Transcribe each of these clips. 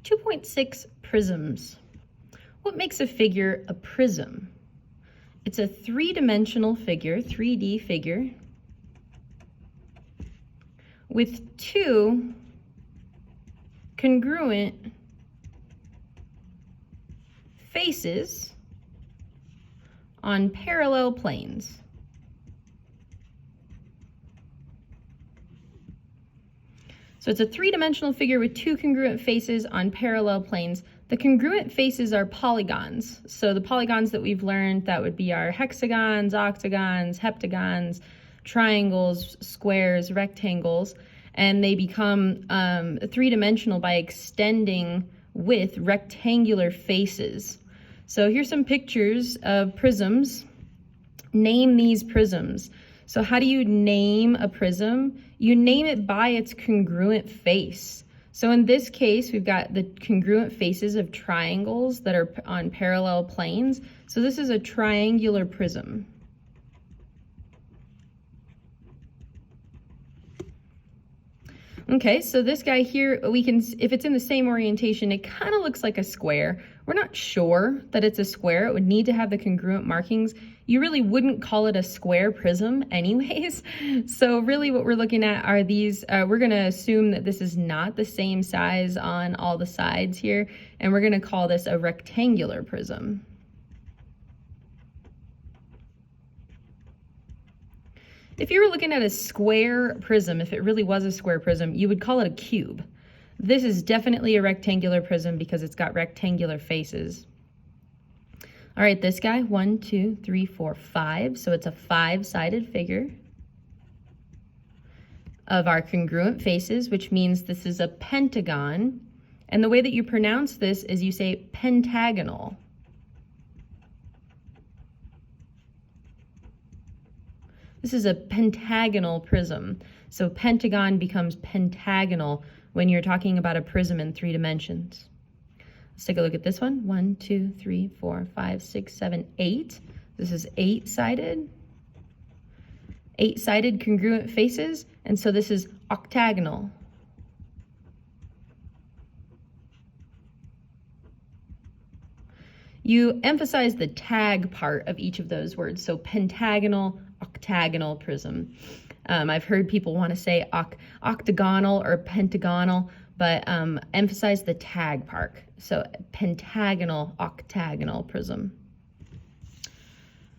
2.6 prisms. What makes a figure a prism? It's a three-dimensional figure, 3D figure, with two congruent faces on parallel planes. So it's a three-dimensional figure with two congruent faces on parallel planes. The congruent faces are polygons. So the polygons that we've learned, that would be our hexagons, octagons, heptagons, triangles, squares, rectangles, and they become three-dimensional by extending with rectangular faces. So here's some pictures of prisms. Name these prisms. So how do you name a prism? You name it by its congruent face. So in this case, we've got the congruent faces of triangles that are on parallel planes. So this is a triangular prism. Okay, so this guy here, we can, if it's in the same orientation, it kind of looks like a square. We're not sure that it's a square. It would need to have the congruent markings. You really wouldn't call it a square prism anyways. So really what we're looking at are these, we're gonna assume that this is not the same size on all the sides here, and we're gonna call this a rectangular prism. If you were looking at a square prism, if it really was a square prism, you would call it a cube. This is definitely a rectangular prism because it's got rectangular faces. All right, this guy, 1, 2, 3, 4, 5. So it's a 5-sided figure of our congruent faces, which means this is a pentagon. And the way that you pronounce this is you say pentagonal. This is a pentagonal prism. So pentagon becomes pentagonal when you're talking about a prism in 3 dimensions. Let's take a look at this one. 1, 2, 3, 4, 5, 6, 7, 8. This is 8-sided. 8-sided congruent faces, and so this is octagonal. You emphasize the tag part of each of those words. So pentagonal, octagonal prism. I've heard people want to say octagonal or pentagonal, but emphasize the tag part. So pentagonal, octagonal prism.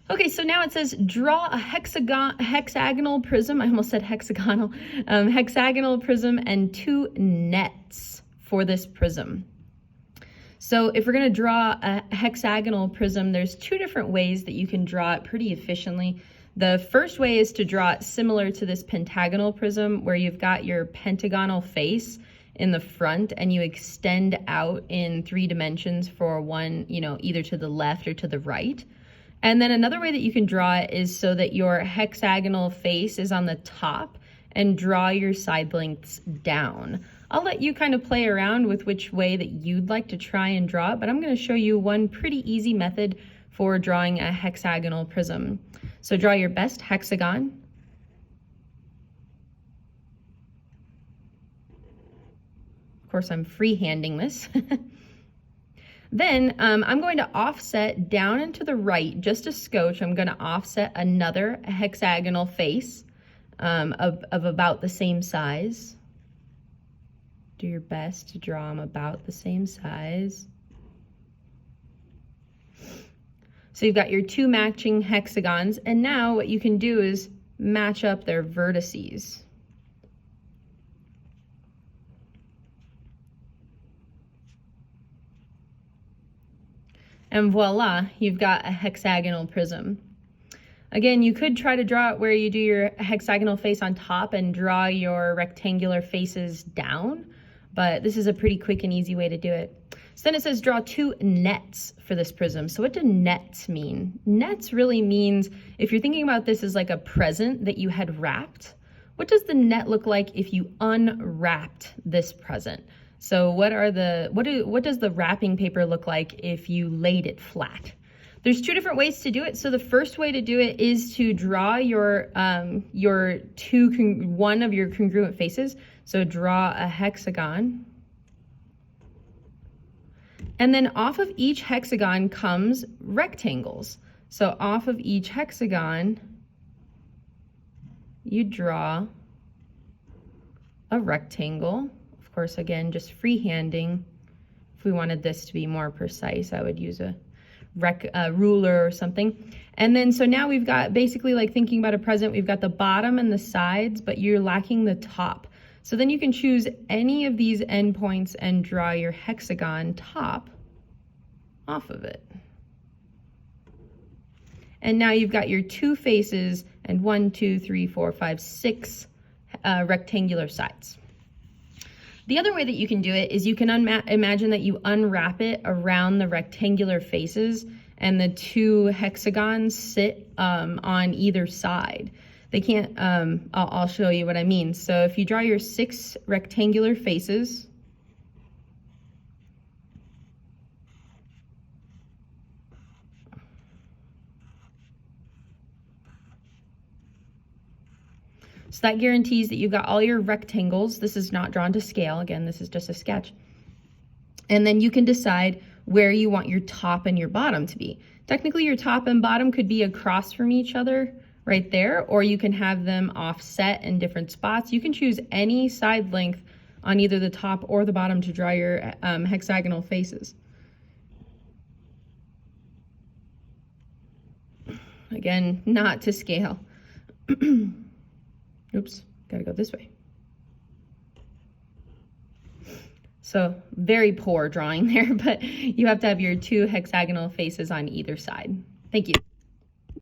Okay, so now it says draw a hexagonal prism. I almost said hexagonal. Hexagonal prism and 2 nets for this prism. So if we're going to draw a hexagonal prism, there's 2 different ways that you can draw it pretty efficiently. The first way is to draw it similar to this pentagonal prism, where you've got your pentagonal face in the front and you extend out in 3 dimensions for one, either to the left or to the right. And then another way that you can draw it is so that your hexagonal face is on the top and draw your side lengths down. I'll let you kind of play around with which way that you'd like to try and draw it, but I'm going to show you one pretty easy method for drawing a hexagonal prism. So draw your best hexagon. Of course, I'm freehanding this. Then I'm going to offset down and to the right just a skosh. I'm going to offset another hexagonal face of about the same size. Do your best to draw them about the same size. So you've got your 2 matching hexagons, and now what you can do is match up their vertices. And voila, you've got a hexagonal prism. Again, you could try to draw it where you do your hexagonal face on top and draw your rectangular faces down, but this is a pretty quick and easy way to do it. So then it says draw 2 nets for this prism. So what do nets mean? Nets really means, if you're thinking about this as like a present that you had wrapped, what does the net look like if you unwrapped this present? So what does the wrapping paper look like if you laid it flat? There's 2 different ways to do it. So the first way to do it is to draw your one of your congruent faces. So draw a hexagon And then off of each hexagon comes rectangles. So off of each hexagon, you draw a rectangle. Of course, again, just freehanding. If we wanted this to be more precise, I would use a ruler or something. And then, so now we've got basically like thinking about a present, we've got the bottom and the sides, but you're lacking the top. So then you can choose any of these endpoints and draw your hexagon top off of it. And now you've got your 2 faces and 1, 2, 3, 4, 5, 6 rectangular sides. The other way that you can do it is you can imagine that you unwrap it around the rectangular faces and the 2 hexagons sit on either side. They can't, I'll show you what I mean. So if you draw your 6 rectangular faces, so that guarantees that you've got all your rectangles. This is not drawn to scale. Again, this is just a sketch. And then you can decide where you want your top and your bottom to be. Technically, your top and bottom could be across from each other right there, or you can have them offset in different spots. You can choose any side length on either the top or the bottom to draw your hexagonal faces. Again, not to scale. Oops, gotta go this way. So very poor drawing there, but you have to have your 2 hexagonal faces on either side. Thank you.